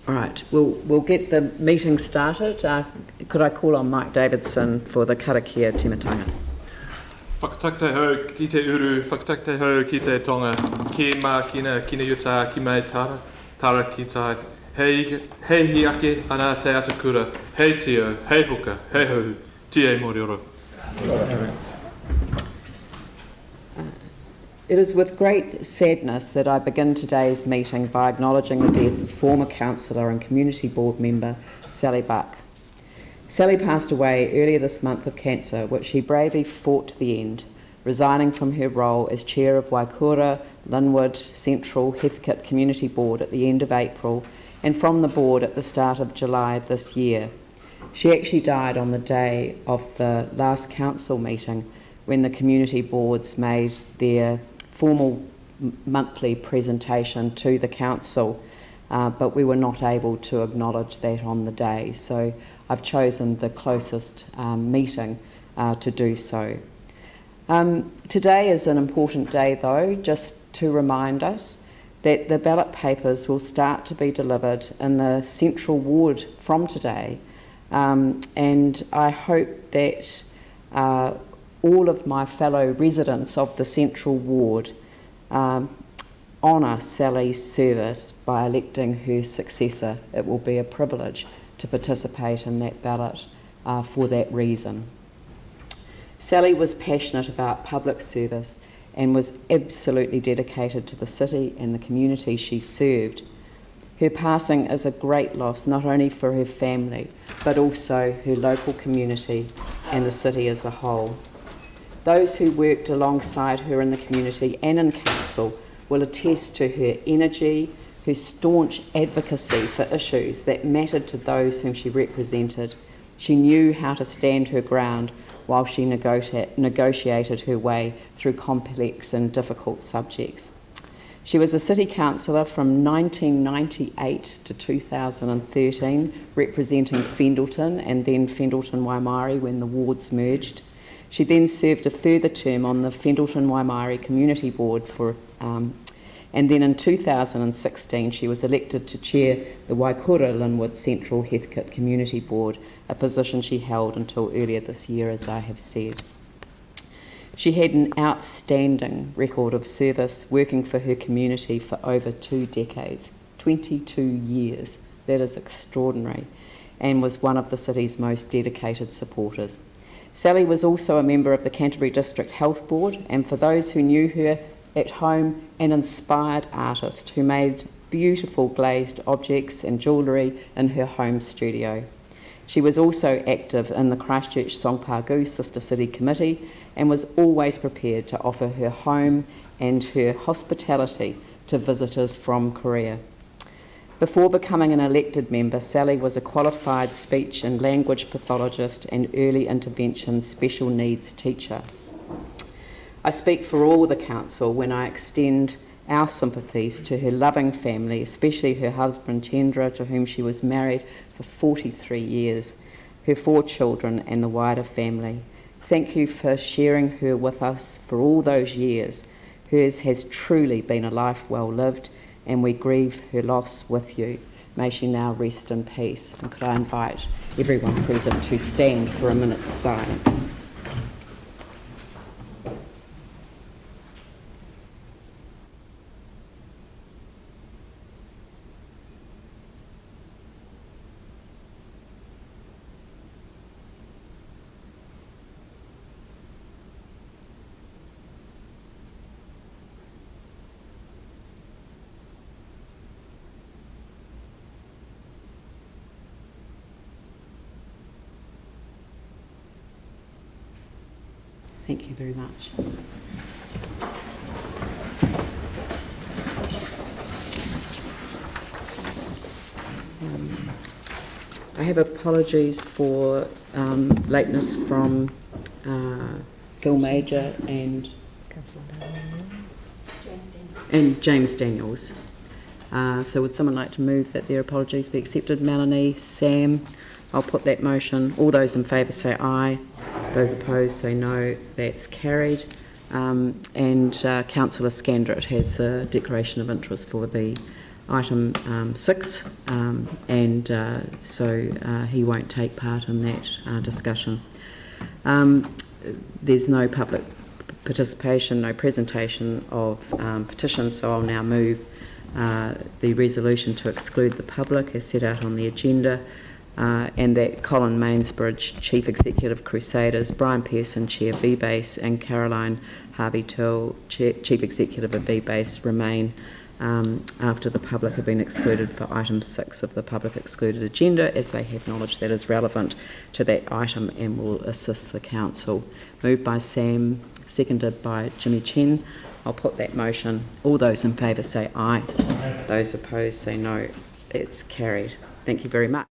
All right, we'll get the meeting started. Could I call on Mike Davidson for the karakia timatanga? Whakatakte hau ki te uru, whakatakte hau ki te tonga, ki mā kina yuta ki mai tara ki tai, hei hiake ana te atakura, hei tio, hei hoka, hei hau, tie morioro. It is with great sadness that I begin today's meeting by acknowledging the death of former councillor and community board member Sally Buck. Sally passed away earlier this month of cancer, which she bravely fought to the end, resigning from her role as chair of Waikura Linwood Central Heathcote Community Board at the end of April and from the board at the start of July this year. She actually died on the day of the last council meeting when the community boards made their formal monthly presentation to the council, but we were not able to acknowledge that on the day. So I've chosen the closest meeting to do so. Today is an important day though, just to remind us that the ballot papers will start to be delivered in the central ward from today. And I hope that all of my fellow residents of the central ward honour Sally's service by electing her successor. It will be a privilege to participate in that ballot for that reason. Sally was passionate about public service and was absolutely dedicated to the city and the community she served. Her passing is a great loss, not only for her family, but also her local community and the city as a whole. Those who worked alongside her in the community and in council will attest to her energy, her staunch advocacy for issues that mattered to those whom she represented. She knew how to stand her ground while she negotiated her way through complex and difficult subjects. She was a city councillor from 1998 to 2013, representing Fendalton and then Fendalton-Waimarie when the wards merged. She then served a further term on the Fendalton-Waimarie Community Board and then in 2016 she was elected to chair the Waikura Linwood Central Heathcote Community Board, a position she held until earlier this year, as I have said. She had an outstanding record of service, working for her community for over 2 decades, 22 years. That is extraordinary, and was one of the city's most dedicated supporters. Sally was also a member of the Canterbury District Health Board, and for those who knew her at home, an inspired artist who made beautiful glazed objects and jewellery in her home studio. She was also active in the Christchurch Songpagu Sister City Committee and was always prepared to offer her home and her hospitality to visitors from Korea. Before becoming an elected member, Sally was a qualified speech and language pathologist and early intervention special needs teacher. I speak for all the council when I extend our sympathies to her loving family, especially her husband Chandra, to whom she was married for 43 years, her 4 children and the wider family. Thank you for sharing her with us for all those years. Hers has truly been a life well lived, and we grieve her loss with you. May she now rest in peace. And could I invite everyone present to stand for a minute's silence. Thank you very much. I have apologies for lateness from Phil Major and James Daniels. So would someone like to move that their apologies be accepted? Melanie, Sam, I'll put that motion. All those in favour say aye. Those opposed say no. That's carried. And Councillor Scandrett has a declaration of interest for the item 6, and so he won't take part in that discussion. There's no public participation, no presentation of petitions, so I'll now move the resolution to exclude the public as set out on the agenda, and that Colin Mainsbridge, Chief Executive Crusaders, Brian Pearson, Chair VBase, and Caroline Harvey-Till, Chief Executive of VBase, remain after the public have been excluded for item 6 of the public excluded agenda, as they have knowledge that is relevant to that item and will assist the council. Moved by Sam, seconded by Jimmy Chen. I'll put that motion. All those in favour say aye. Those opposed say no. It's carried. Thank you very much.